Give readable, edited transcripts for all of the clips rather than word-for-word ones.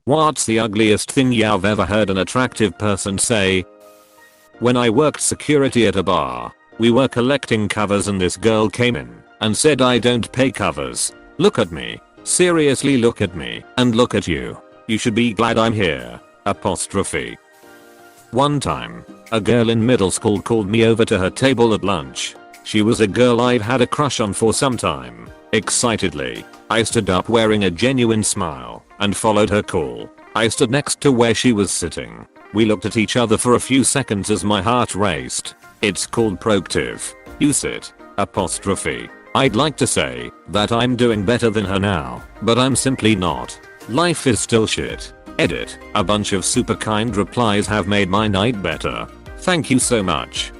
What's the ugliest thing you've ever heard an attractive person say? When I worked security at a bar, we were collecting covers and this girl came in and said, "I don't pay covers. Look at me. Seriously, look at me and look at you. You should be glad I'm here." Apostrophe. One time, a girl in middle school called me over to her table at lunch. She was a girl I've had a crush on for some time. Excitedly, I stood up wearing a genuine smile and followed her call. I stood next to where she was sitting. We looked at each other for a few seconds as my heart raced. It's called proactive. Use it. Apostrophe. I'd like to say that I'm doing better than her now, but I'm simply not. Life is still shit. Edit. A bunch of super kind replies have made my night better. Thank you so much.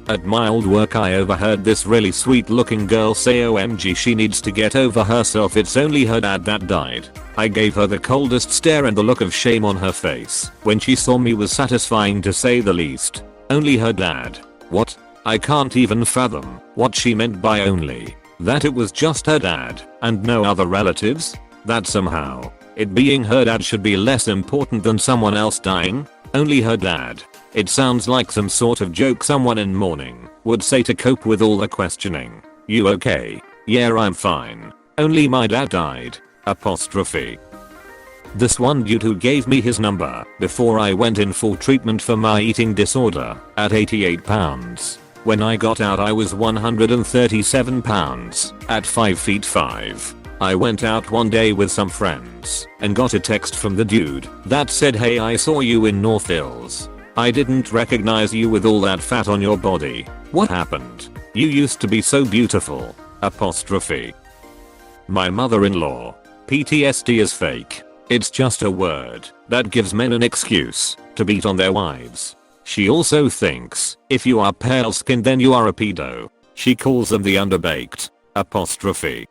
At my old work, I overheard this really sweet looking girl say, "OMG, she needs to get over herself. It's only her dad that died." I gave her the coldest stare, and the look of shame on her face when she saw me was satisfying to say the least. Only her dad? What? I can't even fathom what she meant by only. That it was just her dad and no other relatives? That somehow it being her dad should be less important than someone else dying? Only her dad. It sounds like some sort of joke someone in mourning would say to cope with all the questioning. "You okay?" "Yeah, I'm fine. Only my dad died." Apostrophe. This one dude who gave me his number before I went in for treatment for my eating disorder at 88 pounds. When I got out, I was 137 pounds at 5 feet 5. I went out one day with some friends and got a text from the dude that said, "Hey, I saw you in North Hills. I didn't recognize you with all that fat on your body. What happened? You used to be so beautiful." Apostrophe. My mother-in-law. PTSD is fake. It's just a word that gives men an excuse to beat on their wives. She also thinks if you are pale skinned then you are a pedo. She calls them the underbaked. Apostrophe.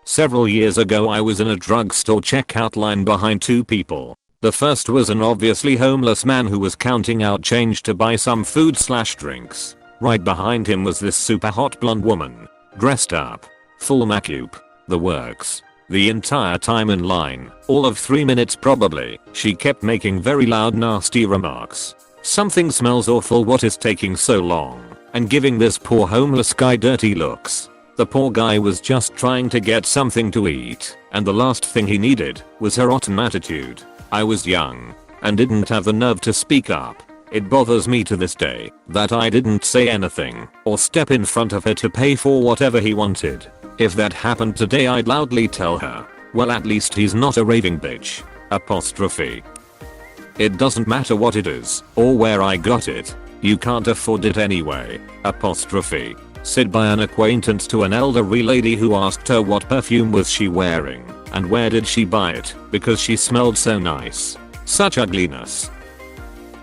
Several years ago, I was in a drugstore checkout line behind two people. The first was an obviously homeless man who was counting out change to buy some food/drinks. Right behind him was this super hot blonde woman, dressed up, full makeup, the works. The entire time in line, all of 3 minutes probably, she kept making very loud nasty remarks. "Something smells awful, what is taking so long?" and giving this poor homeless guy dirty looks. The poor guy was just trying to get something to eat, and the last thing he needed was her rotten attitude. I was young and didn't have the nerve to speak up. It bothers me to this day that I didn't say anything or step in front of her to pay for whatever he wanted. If that happened today, I'd loudly tell her, "Well, at least he's not a raving bitch." Apostrophe. It doesn't matter what it is or where I got it. You can't afford it anyway. Apostrophe. Said by an acquaintance to an elderly lady who asked her what perfume was she wearing and where did she buy it because she smelled so nice. Such ugliness.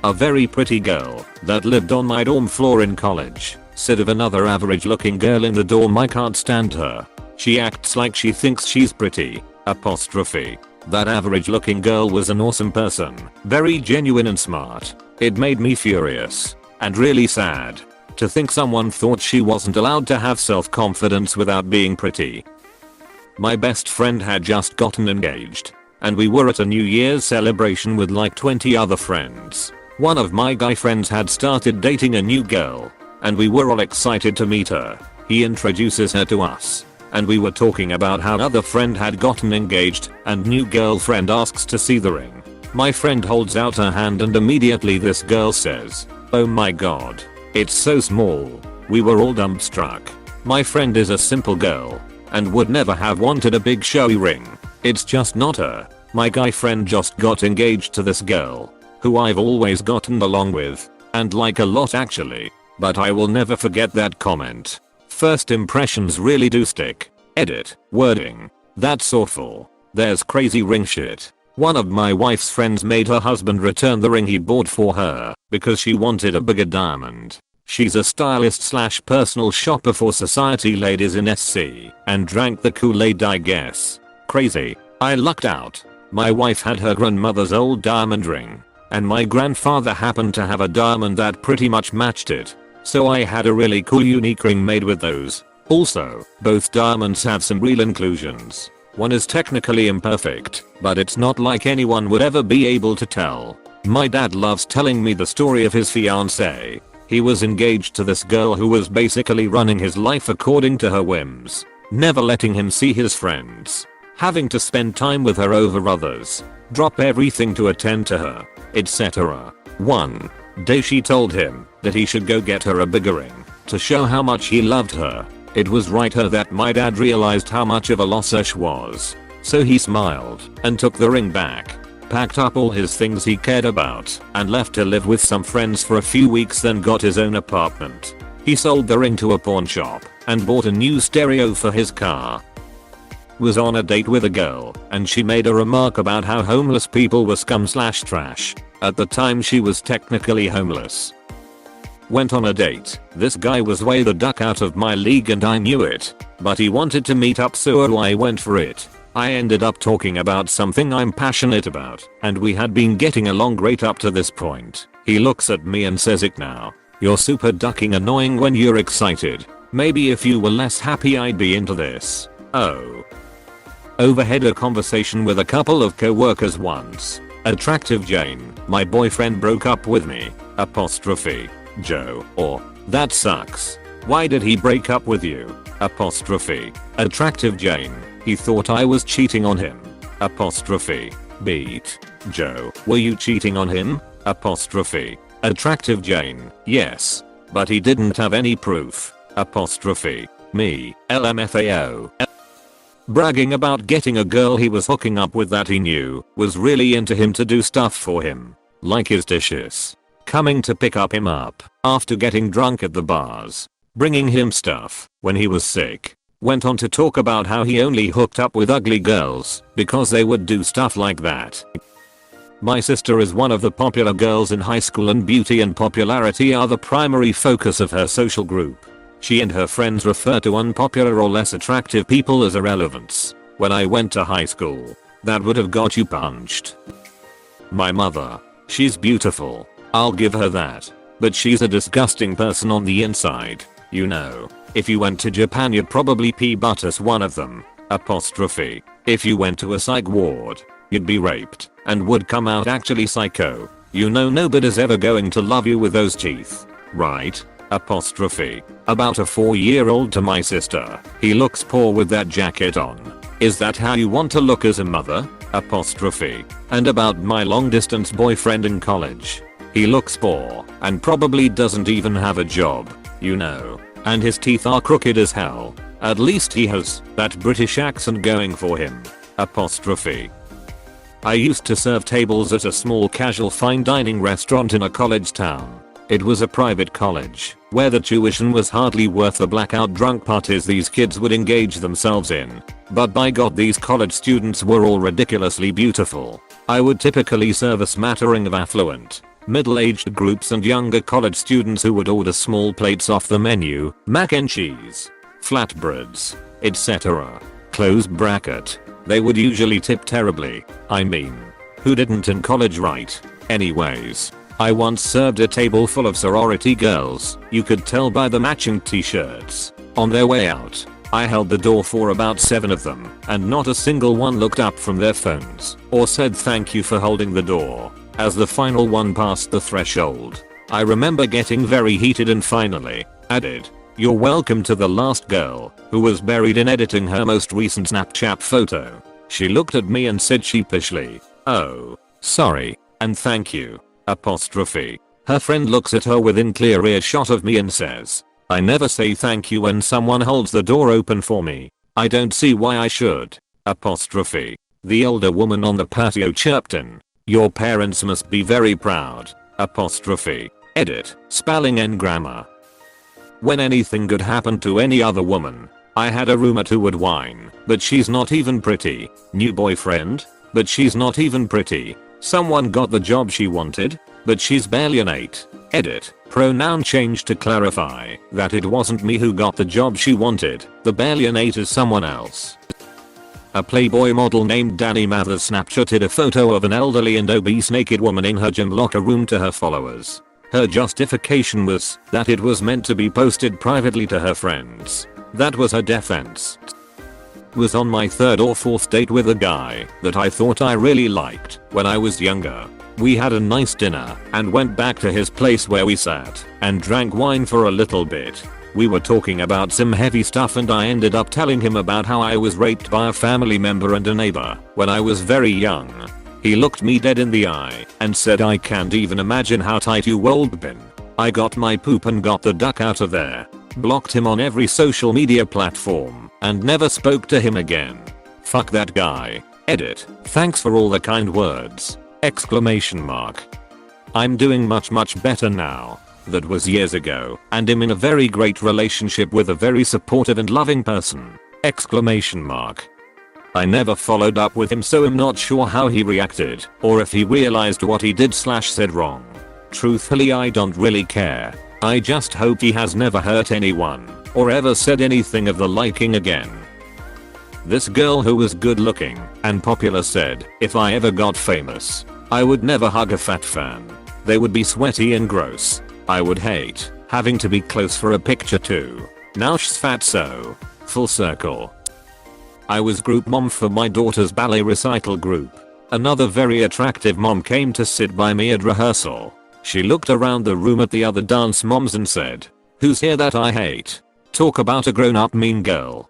A very pretty girl that lived on my dorm floor in college said of another average looking girl in the dorm, "I can't stand her. She acts like she thinks she's pretty." Apostrophe. That average looking girl was an awesome person, very genuine and smart. It made me furious and really sad to think someone thought she wasn't allowed to have self-confidence without being pretty. My best friend had just gotten engaged, and we were at a New Year's celebration with like 20 other friends. One of my guy friends had started dating a new girl, and we were all excited to meet her. He introduces her to us, and we were talking about how other friend had gotten engaged, and new girlfriend asks to see the ring. My friend holds out her hand, and immediately this girl says, "Oh my god, it's so small." We were all dumbstruck. My friend is a simple girl and would never have wanted a big showy ring. It's just not her. My guy friend just got engaged to this girl who I've always gotten along with and like a lot actually, but I will never forget that comment. First impressions really do stick. Edit. Wording. That's awful. There's crazy ring shit. One of my wife's friends made her husband return the ring he bought for her because she wanted a bigger diamond. She's a stylist/personal shopper for society ladies in SC and drank the Kool-Aid, I guess. Crazy. I lucked out. My wife had her grandmother's old diamond ring, and my grandfather happened to have a diamond that pretty much matched it. So I had a really cool unique ring made with those. Also, both diamonds have some real inclusions. One is technically imperfect, but it's not like anyone would ever be able to tell. My dad loves telling me the story of his fiancée. He was engaged to this girl who was basically running his life according to her whims, never letting him see his friends, having to spend time with her over others, drop everything to attend to her, etc. One day she told him that he should go get her a bigger ring to show how much he loved her. It was right here that my dad realized how much of a loss she was. So he smiled and took the ring back, packed up all his things he cared about, and left to live with some friends for a few weeks, then got his own apartment. He sold the ring to a pawn shop and bought a new stereo for his car. Was on a date with a girl and she made a remark about how homeless people were scum/trash. At the time she was technically homeless. Went on a date. This guy was way the duck out of my league and I knew it, but he wanted to meet up so I went for it. I ended up talking about something I'm passionate about and we had been getting along great up to this point. He looks at me and says, "It now. You're super ducking annoying when you're excited. Maybe if you were less happy I'd be into this." Oh. Overheard a conversation with a couple of co-workers once. Attractive Jane, my boyfriend broke up with me. Apostrophe. Joe, or, that sucks. Why did he break up with you? Apostrophe. Attractive Jane, he thought I was cheating on him. Apostrophe. Beat. Joe, were you cheating on him? Apostrophe. Attractive Jane, yes. But he didn't have any proof. Apostrophe. Me, LMFAO. Bragging about getting a girl he was hooking up with that he knew was really into him to do stuff for him, like his dishes, coming to pick up him up after getting drunk at the bars, bringing him stuff when he was sick. Went on to talk about how he only hooked up with ugly girls because they would do stuff like that. My sister is one of the popular girls in high school and beauty and popularity are the primary focus of her social group. She and her friends refer to unpopular or less attractive people as irrelevants. When I went to high school, that would have got you punched. My mother. She's beautiful. I'll give her that. But she's a disgusting person on the inside. You know, if you went to Japan you'd probably pee butt as one of them. Apostrophe. If you went to a psych ward, you'd be raped and would come out actually psycho. You know nobody's ever going to love you with those teeth. Right? Apostrophe. About a 4-year-old to my sister. He looks poor with that jacket on. Is that how you want to look as a mother? Apostrophe. And about my long distance boyfriend in college. He looks poor and probably doesn't even have a job. You know. And his teeth are crooked as hell. At least he has that British accent going for him. Apostrophe. I used to serve tables at a small casual fine dining restaurant in a college town. It was a private college, where the tuition was hardly worth the blackout drunk parties these kids would engage themselves in. But by God these college students were all ridiculously beautiful. I would typically serve a smattering of affluent, middle-aged groups and younger college students who would order small plates off the menu, mac and cheese, flatbreads, etc. Close bracket. They would usually tip terribly. I mean, who didn't in college, right? Anyways. I once served a table full of sorority girls. You could tell by the matching t-shirts. On their way out, I held the door for about 7 of them, and not a single one looked up from their phones or said thank you for holding the door. As the final one passed the threshold, I remember getting very heated and finally added, "You're welcome" to the last girl, who was buried in editing her most recent Snapchat photo. She looked at me and said sheepishly, "Oh, sorry, and thank you." Apostrophe. Her friend looks at her within clear earshot of me and says, "I never say thank you when someone holds the door open for me. I don't see why I should." Apostrophe. The older woman on the patio chirped in, "Your parents must be very proud." Apostrophe. Edit. Spelling and grammar. When anything good happened to any other woman, I had a roommate who would whine, "But she's not even pretty." New boyfriend? "But she's not even pretty." Someone got the job she wanted, but she's barely an 8. Edit. Pronoun change to clarify that it wasn't me who got the job she wanted. The barely an 8 is someone else. A Playboy model named Danny Mathers snapshotted a photo of an elderly and obese naked woman in her gym locker room to her followers. Her justification was that it was meant to be posted privately to her friends. That was her defense. Was on my third or fourth date with a guy that I thought I really liked when I was younger. We had a nice dinner and went back to his place where we sat and drank wine for a little bit. We were talking about some heavy stuff and I ended up telling him about how I was raped by a family member and a neighbor when I was very young. He looked me dead in the eye and said, "I can't even imagine how tight you would been." I got my poop and got the duck out of there. Blocked him on every social media platform and never spoke to him again. Fuck that guy. Edit. Thanks for all the kind words. Exclamation mark. I'm doing much better now. That was years ago and I'm in a very great relationship with a very supportive and loving person. Exclamation mark. I never followed up with him, so I'm not sure how he reacted or if he realized what he did / said wrong. Truthfully, I don't really care. I just hope he has never hurt anyone or ever said anything of the liking again. This girl who was good looking and popular said, "If I ever got famous, I would never hug a fat fan. They would be sweaty and gross. I would hate having to be close for a picture too. Now she's fat, so full circle." I was group mom for my daughter's ballet recital group. Another very attractive mom came to sit by me at rehearsal. She looked around the room at the other dance moms and said, "Who's here that I hate? Talk about a grown-up mean girl."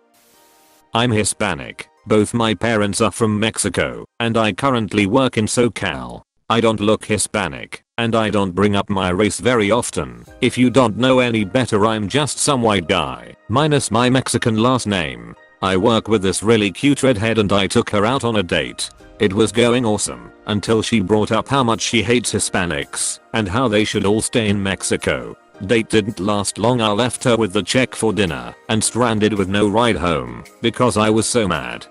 I'm Hispanic. Both my parents are from Mexico and I currently work in SoCal. I don't look Hispanic and I don't bring up my race very often. If you don't know any better, I'm just some white guy minus my Mexican last name. I work with this really cute redhead and I took her out on a date. It was going awesome until she brought up how much she hates Hispanics and how they should all stay in Mexico. Date didn't last long. I left her with the check for dinner and stranded with no ride home because I was so mad.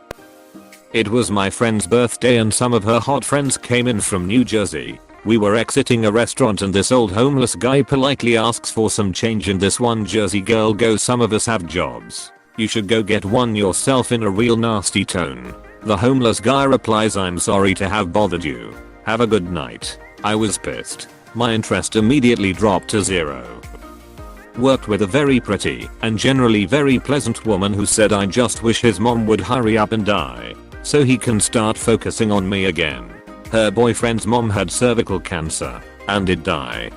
It was my friend's birthday and some of her hot friends came in from New Jersey. We were exiting a restaurant and this old homeless guy politely asks for some change and this one Jersey girl goes, "Some of us have jobs. You should go get one yourself," in a real nasty tone. The homeless guy replies, "I'm sorry to have bothered you. Have a good night." I was pissed. My interest immediately dropped to 0. Worked with a very pretty and generally very pleasant woman who said, "I just wish his mom would hurry up and die so he can start focusing on me again. Her boyfriend's mom had cervical cancer and did die."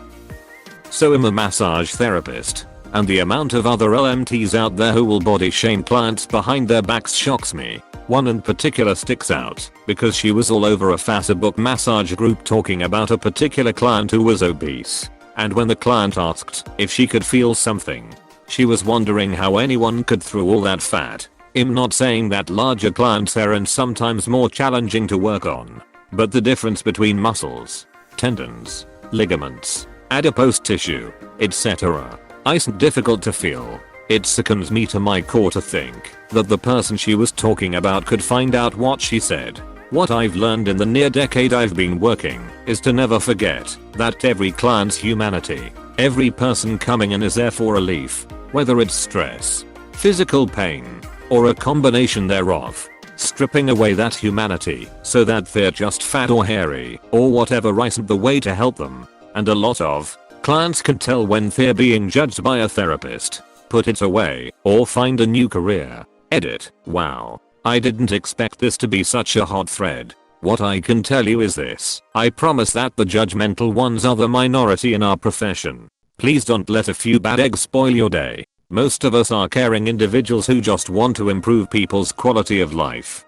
So I'm a massage therapist, and the amount of other LMTs out there who will body shame clients behind their backs shocks me. One in particular sticks out because she was all over a Facebook massage group talking about a particular client who was obese, and when the client asked if she could feel something, she was wondering how anyone could through all that fat. I'm not saying that larger clients are sometimes more challenging to work on, but the difference between muscles, tendons, ligaments, adipose tissue, etc. isn't difficult to feel. It sickens me to my core to think that the person she was talking about could find out what she said. What I've learned in the near decade I've been working is to never forget that every client's humanity. Every person coming in is there for relief, whether it's stress, physical pain, or a combination thereof. Stripping away that humanity so that they're just fat or hairy or whatever isn't the way to help them. And a lot of clients can tell when they're being judged by a therapist, put it away, or find a new career. Edit. Wow. I didn't expect this to be such a hot thread. What I can tell you is this: I promise that the judgmental ones are the minority in our profession. Please don't let a few bad eggs spoil your day. Most of us are caring individuals who just want to improve people's quality of life.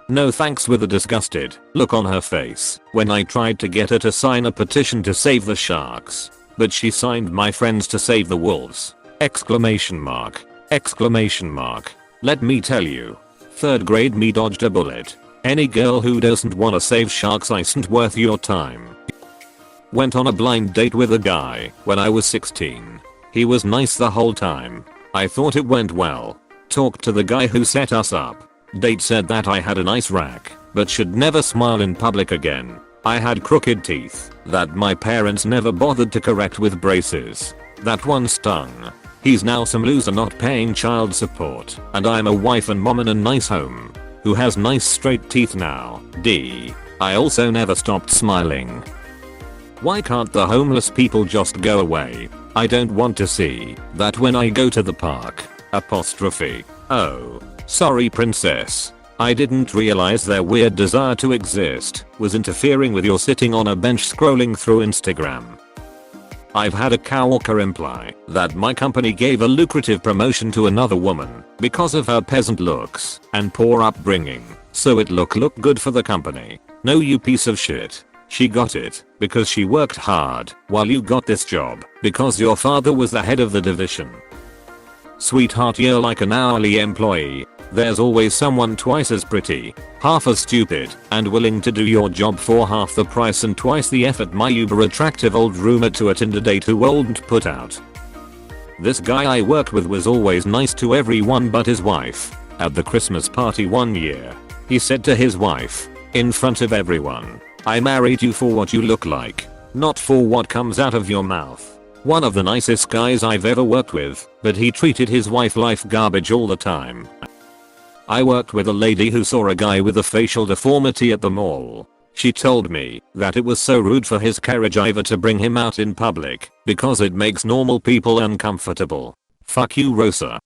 No thanks, with a disgusted look on her face when I tried to get her to sign a petition to save the sharks, but she signed my friends to save the wolves. Exclamation mark. Exclamation mark. Let me tell you. 3rd grade me dodged a bullet. Any girl who doesn't wanna save sharks isn't worth your time. Went on a blind date with a guy when I was 16. He was nice the whole time. I thought it went well. Talked to the guy who set us up. Date said that I had a nice rack, but should never smile in public again. I had crooked teeth that my parents never bothered to correct with braces. That one stung. He's now some loser not paying child support, and I'm a wife and mom in a nice home who has nice straight teeth now. D. I also never stopped smiling. Why can't the homeless people just go away? I don't want to see that when I go to the park. Apostrophe. Oh. Sorry princess. I didn't realize their weird desire to exist was interfering with your sitting on a bench scrolling through Instagram. I've had a coworker imply that my company gave a lucrative promotion to another woman because of her peasant looks and poor upbringing, so it look good for the company. No, you piece of shit. She got it because she worked hard, while you got this job because your father was the head of the division. Sweetheart, you're like an hourly employee. There's always someone twice as pretty, half as stupid, and willing to do your job for half the price and twice the effort. My uber attractive old roommate to a Tinder date who wouldn't put out. This guy I worked with was always nice to everyone but his wife. At the Christmas party one year, he said to his wife, in front of everyone, "I married you for what you look like, not for what comes out of your mouth." One of the nicest guys I've ever worked with, but he treated his wife like garbage all the time. I worked with a lady who saw a guy with a facial deformity at the mall. She told me that it was so rude for his carriage driver to bring him out in public because it makes normal people uncomfortable. Fuck you, Rosa.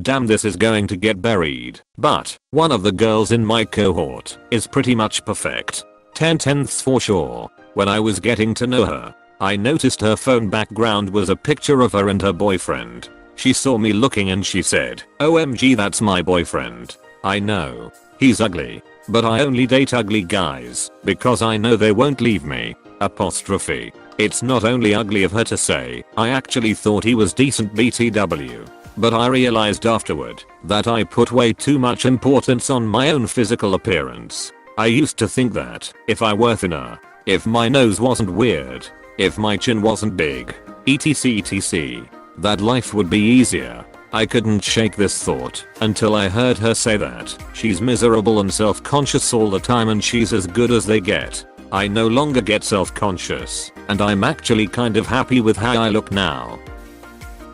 Damn, this is going to get buried, but one of the girls in my cohort is pretty much perfect. 10/10ths for sure. When I was getting to know her, I noticed her phone background was a picture of her and her boyfriend. She saw me looking and she said, "OMG, that's my boyfriend. I know. He's ugly, but I only date ugly guys because I know they won't leave me." Apostrophe. It's not only ugly of her to say, I actually thought he was decent BTW. But I realized afterward that I put way too much importance on my own physical appearance. I used to think that if I were thinner, if my nose wasn't weird, if my chin wasn't big, etc, that life would be easier. I couldn't shake this thought until I heard her say that she's miserable and self-conscious all the time and she's as good as they get. I no longer get self-conscious, and I'm actually kind of happy with how I look now.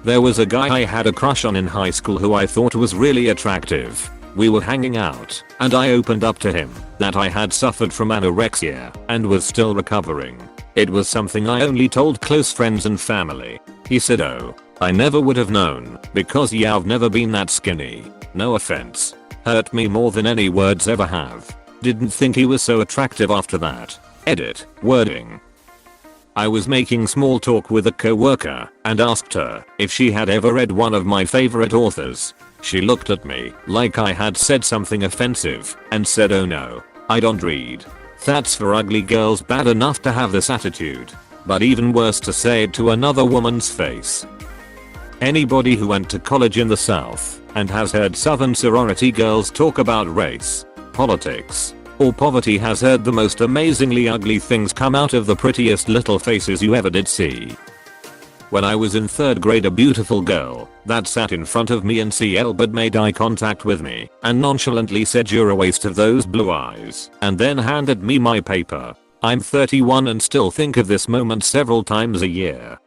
There was a guy I had a crush on in high school who I thought was really attractive. We were hanging out, and I opened up to him that I had suffered from anorexia and was still recovering. It was something I only told close friends and family. He said, "Oh, I never would have known, because yeah, I've never been that skinny." No offense. Hurt me more than any words ever have. Didn't think he was so attractive after that. Edit. Wording. I was making small talk with a coworker and asked her if she had ever read one of my favorite authors. She looked at me like I had said something offensive and said, "Oh no, I don't read." That's for ugly girls bad enough to have this attitude, but even worse to say it to another woman's face. Anybody who went to college in the South and has heard Southern sorority girls talk about race, politics, or poverty has heard the most amazingly ugly things come out of the prettiest little faces you ever did see. When I was in 3rd grade, a beautiful girl that sat in front of me in CL but made eye contact with me and nonchalantly said, "You're a waste of those blue eyes," and then handed me my paper. I'm 31 and still think of this moment several times a year.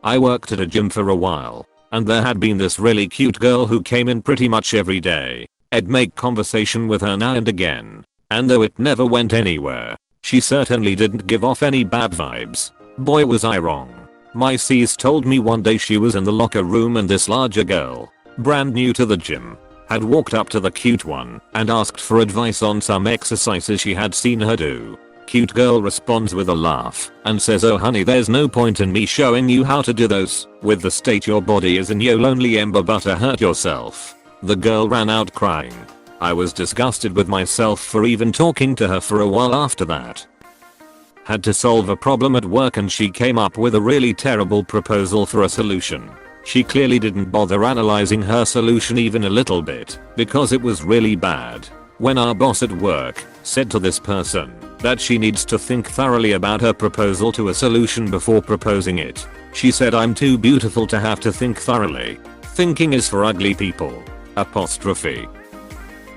I worked at a gym for a while, and there had been this really cute girl who came in pretty much every day. I'd make conversation with her now and again, and though it never went anywhere, she certainly didn't give off any bad vibes. Boy, was I wrong. My Cs told me one day she was in the locker room and this larger girl, brand new to the gym, had walked up to the cute one and asked for advice on some exercises she had seen her do. Cute girl responds with a laugh and says, "Oh honey, there's no point in me showing you how to do those. With the state your body is in, you'll only ember butter hurt yourself." The girl ran out crying. I was disgusted with myself for even talking to her for a while after that. Had to solve a problem at work and she came up with a really terrible proposal for a solution. She clearly didn't bother analyzing her solution even a little bit because it was really bad. When our boss at work said to this person that she needs to think thoroughly about her proposal to a solution before proposing it, she said, "I'm too beautiful to have to think thoroughly. Thinking is for ugly people." Apostrophe.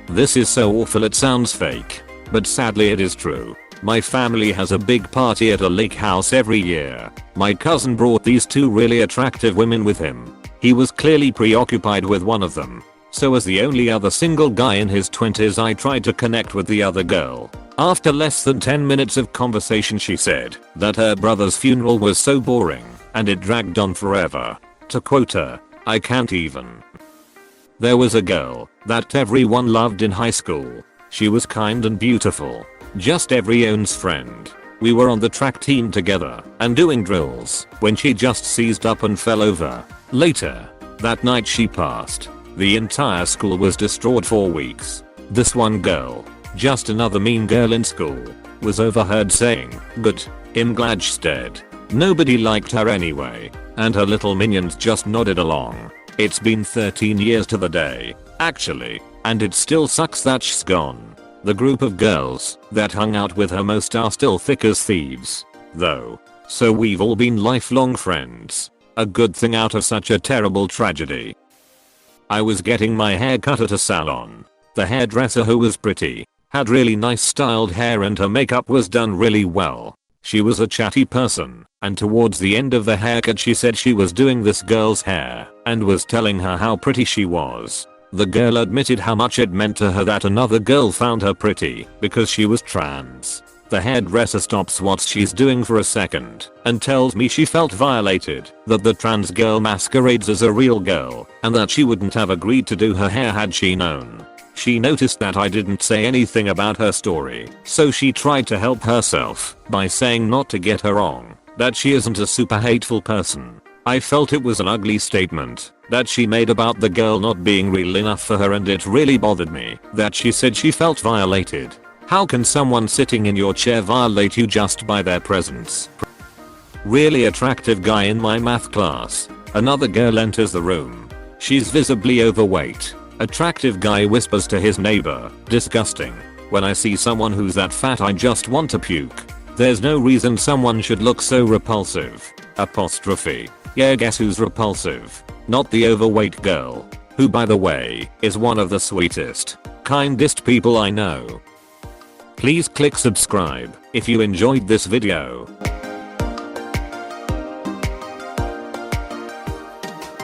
This is so awful it sounds fake, but sadly it is true. My family has a big party at a lake house every year. My cousin brought these 2 really attractive women with him. He was clearly preoccupied with one of them. So as the only other single guy in his 20s, I tried to connect with the other girl. After less than 10 minutes of conversation, she said that her brother's funeral was so boring and it dragged on forever. To quote her, "I can't even." There was a girl that everyone loved in high school. She was kind and beautiful. Just everyone's friend. We were on the track team together and doing drills when she just seized up and fell over. Later that night she passed. The entire school was distraught for weeks. This one girl, just another mean girl in school, was overheard saying, "Good, I'm glad she's dead." Nobody liked her anyway, and her little minions just nodded along. It's been 13 years to the day, actually, and it still sucks that she's gone. The group of girls that hung out with her most are still thick as thieves, though. So we've all been lifelong friends. A good thing out of such a terrible tragedy. I was getting my hair cut at a salon. The hairdresser, who was pretty, had really nice styled hair and her makeup was done really well. She was a chatty person, and towards the end of the haircut she said she was doing this girl's hair and was telling her how pretty she was. The girl admitted how much it meant to her that another girl found her pretty because she was trans. The hairdresser stops what she's doing for a second and tells me she felt violated, that the trans girl masquerades as a real girl, and that she wouldn't have agreed to do her hair had she known. She noticed that I didn't say anything about her story, so she tried to help herself by saying not to get her wrong, that she isn't a super hateful person. I felt it was an ugly statement that she made about the girl not being real enough for her, and it really bothered me that she said she felt violated. How can someone sitting in your chair violate you just by their presence? Really attractive guy in my math class. Another girl enters the room. She's visibly overweight. Attractive guy whispers to his neighbor, "Disgusting. When I see someone who's that fat I just want to puke. There's no reason someone should look so repulsive." Apostrophe. Yeah, guess who's repulsive? Not the overweight girl. Who, by the way, is one of the sweetest, kindest people I know. Please click subscribe if you enjoyed this video.